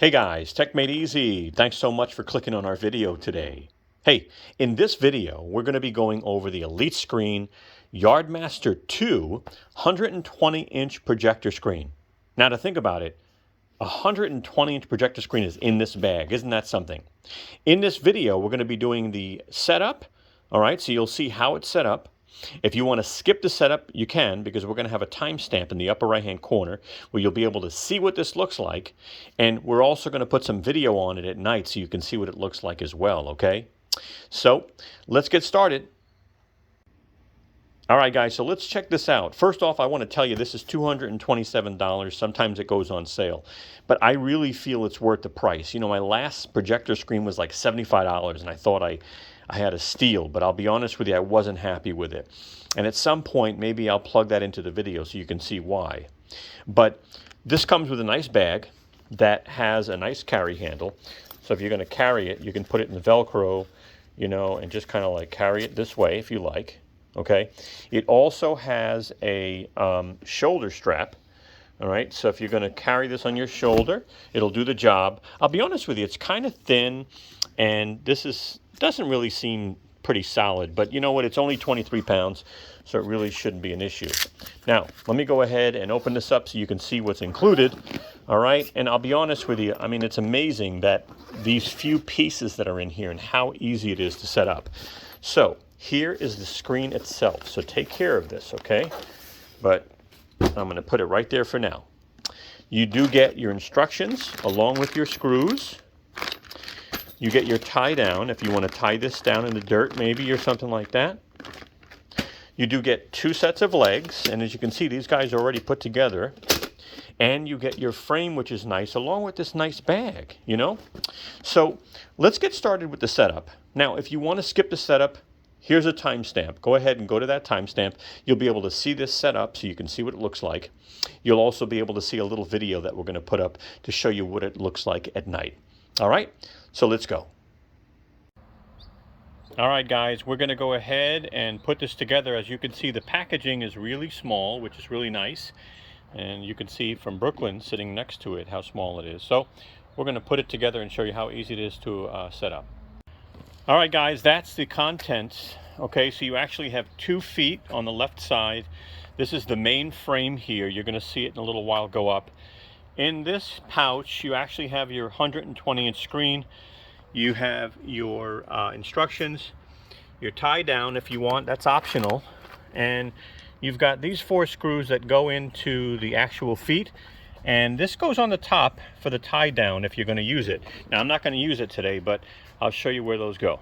Hey guys, TechMadeezy. Thanks so much for clicking on our video today. Hey, in this video, we're going to be going over the Elite Screen Yardmaster 2 120-inch projector screen. Now to think about it, a 120-inch projector screen is in this bag. Isn't that something? In this video, we're going to be doing the setup. All right, so you'll see how it's set up. If you want to skip the setup, you can, because we're going to have a timestamp in the upper right-hand corner where you'll be able to see what this looks like. And we're also going to put some video on it at night so you can see what it looks like as well, okay? So let's get started. All right, guys, so let's check this out. First off, I want to tell you this is $227. Sometimes it goes on sale. But I really feel it's worth the price. You know, my last projector screen was like $75, and I thought I had a steal. But I'll be honest with you, I wasn't happy with it. And at some point, maybe I'll plug that into the video so you can see why. But this comes with a nice bag that has a nice carry handle. So if you're going to carry it, you can put it in the Velcro, you know, and just kind of like carry it this way if you like. Okay, it also has a shoulder strap. All right, so if you're going to carry this on your shoulder, it'll do the job. I'll be honest with you, it's kind of thin, and this doesn't really seem pretty solid, but you know what, it's only 23 pounds, so it really shouldn't be an issue. Now, let me go ahead and open this up so you can see what's included. All right, and I'll be honest with you, I mean, it's amazing that these few pieces that are in here and how easy it is to set up. So here is the screen itself, so take care of this, okay? But I'm going to put it right there for now. You do get your instructions along with your screws. You get your tie down if you want to tie this down in the dirt maybe or something like that. You do get two sets of legs, and as you can see, these guys are already put together. And you get your frame, which is nice, along with this nice bag, you know? So let's get started with the setup. Now, if you want to skip the setup, here's a timestamp. Go ahead and go to that timestamp. You'll be able to see this set up so you can see what it looks like. You'll also be able to see a little video that we're going to put up to show you what it looks like at night. All right, so let's go. All right, guys, we're going to go ahead and put this together. As you can see, the packaging is really small, which is really nice. And you can see from Brooklyn sitting next to it how small it is. So we're going to put it together and show you how easy it is to set up. All right, guys, that's the contents. Okay, so you actually have 2 feet on the left side. This is the main frame here. You're going to see it in a little while go up. In this pouch, you actually have your 120-inch screen. You have your instructions, your tie down if you want. That's optional. And you've got these 4 screws that go into the actual feet. And this goes on the top for the tie down if you're going to use it. Now, I'm not going to use it today, but I'll show you where those go.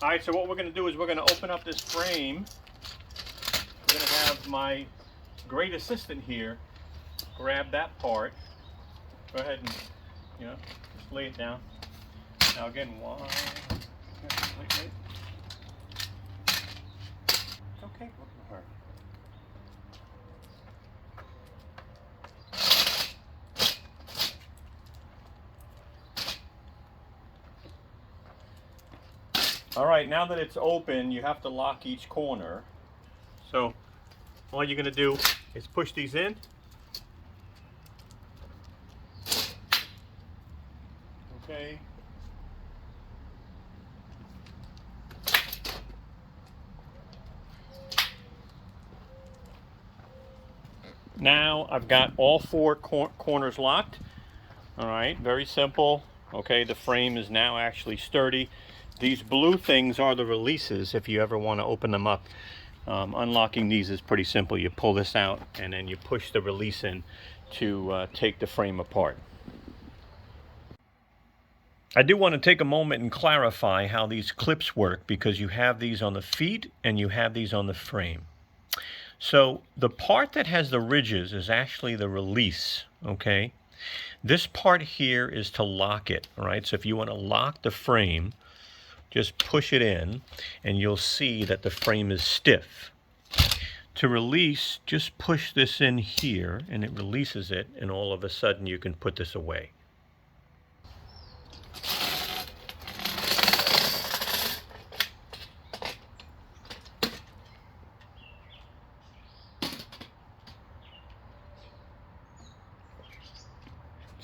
All right, so what we're going to do is we're going to open up this frame. We're going to have my great assistant here grab that part. Go ahead and, you know, just lay it down. Now again, wait. It's okay, look at her. All right, now that it's open, you have to lock each corner. So all you're going to do is push these in. Okay. Now I've got all 4 corners locked. All right, very simple. Okay, the frame is now actually sturdy. These blue things are the releases if you ever want to open them up. Unlocking these is pretty simple. You pull this out and then you push the release in to take the frame apart. I do want to take a moment and clarify how these clips work, because you have these on the feet and you have these on the frame. So the part that has the ridges is actually the release, okay? This part here is to lock it, all right? So if you want to lock the frame, just push it in and you'll see that the frame is stiff. To release, just push this in here and it releases it, and all of a sudden you can put this away.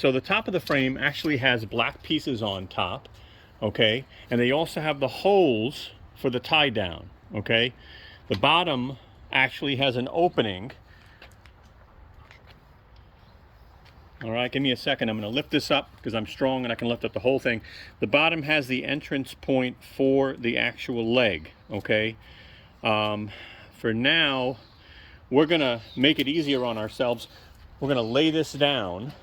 So the top of the frame actually has black pieces on top, okay? And they also have the holes for the tie down, okay? The bottom actually has an opening. All right, give me a second. I'm going to lift this up because I'm strong and I can lift up the whole thing. The bottom has the entrance point for the actual leg, okay? For now, we're going to make it easier on ourselves. We're going to lay this down,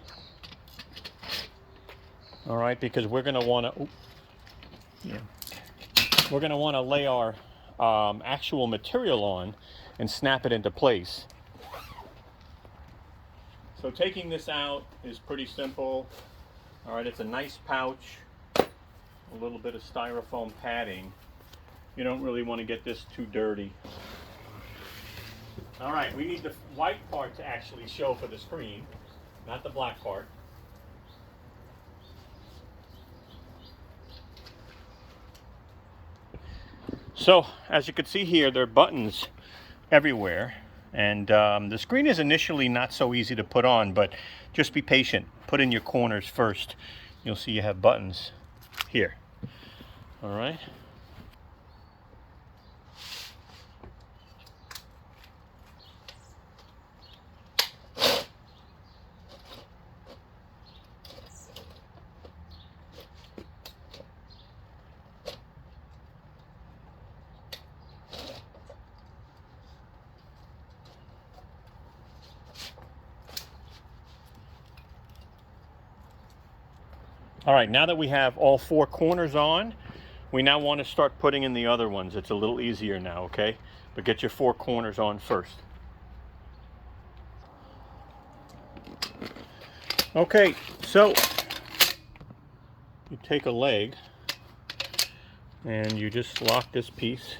all right, because we're going to want to lay our actual material on and snap it into place. So taking this out is pretty simple. All right, it's a nice pouch, a little bit of styrofoam padding. You don't really want to get this too dirty. All right, we need the white part to actually show for the screen, not the black part. So, as you can see here, there are buttons everywhere. And the screen is initially not so easy to put on, but just be patient. Put in your corners first. You'll see you have buttons here. All right. All right, now that we have all four corners on, we now want to start putting in the other ones. It's a little easier now, okay? But get your four corners on first. Okay, so you take a leg and you just lock this piece,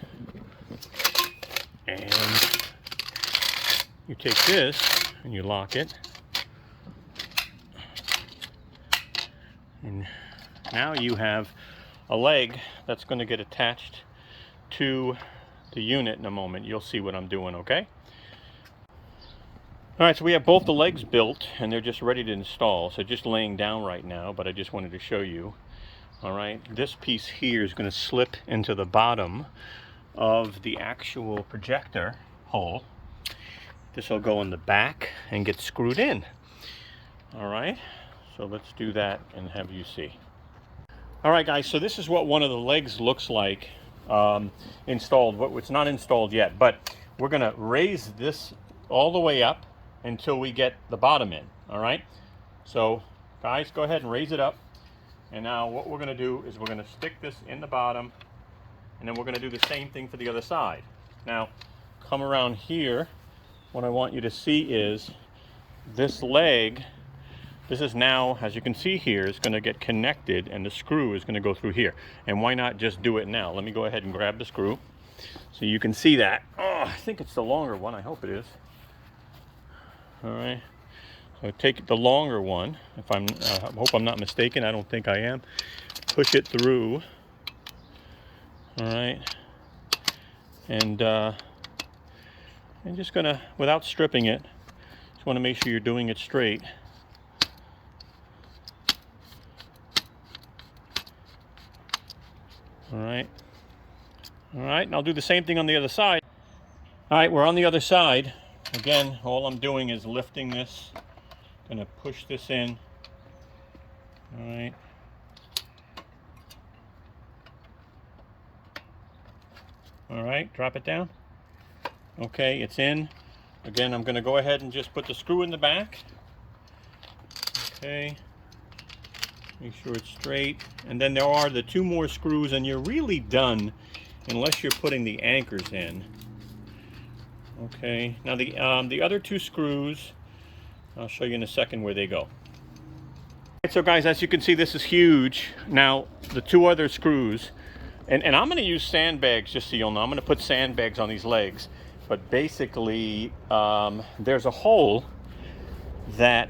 and you take this and you lock it. And now you have a leg that's going to get attached to the unit in a moment. You'll see what I'm doing, okay? All right, so we have both the legs built and they're just ready to install. So just laying down right now, but I just wanted to show you. All right, this piece here is going to slip into the bottom of the actual projector hole. This will go in the back and get screwed in. All right. So let's do that and have you see. All right, guys, so this is what one of the legs looks like installed. It's not installed yet, but we're going to raise this all the way up until we get the bottom in, all right? So, guys, go ahead and raise it up. And now what we're going to do is we're going to stick this in the bottom, and then we're going to do the same thing for the other side. Now, come around here. What I want you to see is this leg. This is now, as you can see here, is going to get connected and the screw is going to go through here. And why not just do it now? Let me go ahead and grab the screw so you can see that. Oh, I think it's the longer one. I hope it is. All right. So take the longer one. I hope I'm not mistaken. I don't think I am. Push it through. All right. And I'm just going to, without stripping it, just want to make sure you're doing it straight. All right, and I'll do the same thing on the other side. All right, we're on the other side. Again, all I'm doing is lifting this. Gonna push this in. All right. All right, drop it down. Okay, it's in. Again, I'm gonna go ahead and just put the screw in the back. Okay. Make sure it's straight. And then there are the two more screws, and you're really done unless you're putting the anchors in. Okay, now the other two screws, I'll show you in a second where they go. Right, so guys, as you can see, this is huge. Now, the two other screws, and I'm going to use sandbags just so you'll know. I'm going to put sandbags on these legs. But basically, there's a hole that,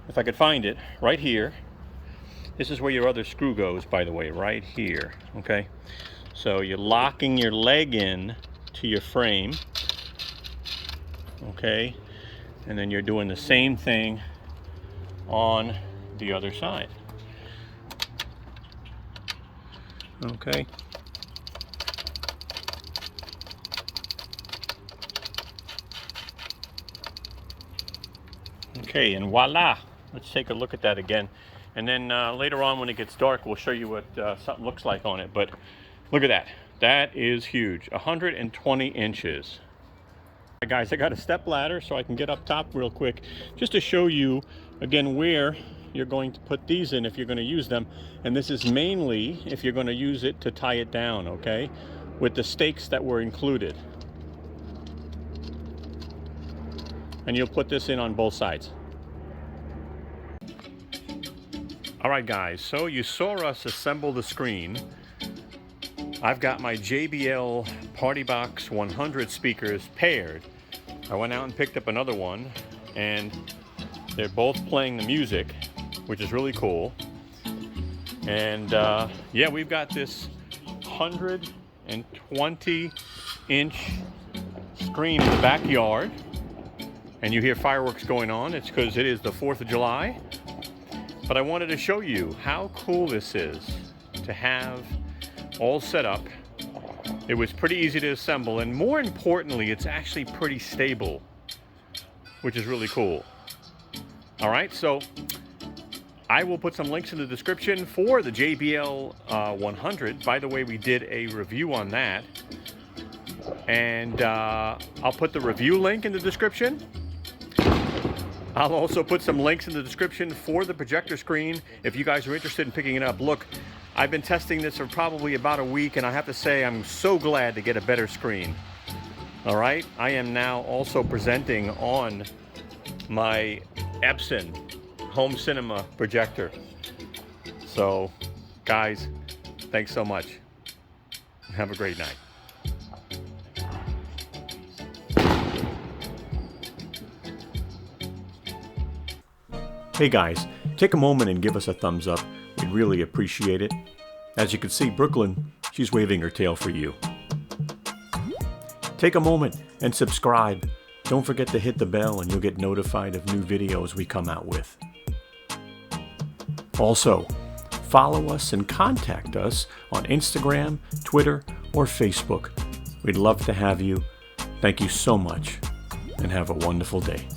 if I could find it, right here. This is where your other screw goes, by the way, right here, okay? So you're locking your leg in to your frame, okay? And then you're doing the same thing on the other side. Okay. Okay, and voila! Let's take a look at that again. And then later on when it gets dark, we'll show you what something looks like on it. But look at that. That is huge. 120 inches. All right, guys, I got a step ladder so I can get up top real quick just to show you again where you're going to put these in if you're going to use them. And this is mainly if you're going to use it to tie it down, okay, with the stakes that were included. And you'll put this in on both sides. All right, guys, so you saw us assemble the screen. I've got my JBL Party Box 100 speakers paired. I went out and picked up another one, and they're both playing the music, which is really cool. And yeah, we've got this 120-inch screen in the backyard, and you hear fireworks going on. It's because it is the 4th of July. But I wanted to show you how cool this is to have all set up. It was pretty easy to assemble, and more importantly, it's actually pretty stable, which is really cool. All right, so I will put some links in the description for the JBL 100. By the way, we did a review on that, and I'll put the review link in the description. I'll also put some links in the description for the projector screen if you guys are interested in picking it up. Look, I've been testing this for probably about a week, and I have to say I'm so glad to get a better screen. All right, I am now also presenting on my Epson Home Cinema projector. So, guys, thanks so much. Have a great night. Hey guys, take a moment and give us a thumbs up. We'd really appreciate it. As you can see, Brooklyn, she's waving her tail for you. Take a moment and subscribe. Don't forget to hit the bell and you'll get notified of new videos we come out with. Also, follow us and contact us on Instagram, Twitter, or Facebook. We'd love to have you. Thank you so much and have a wonderful day.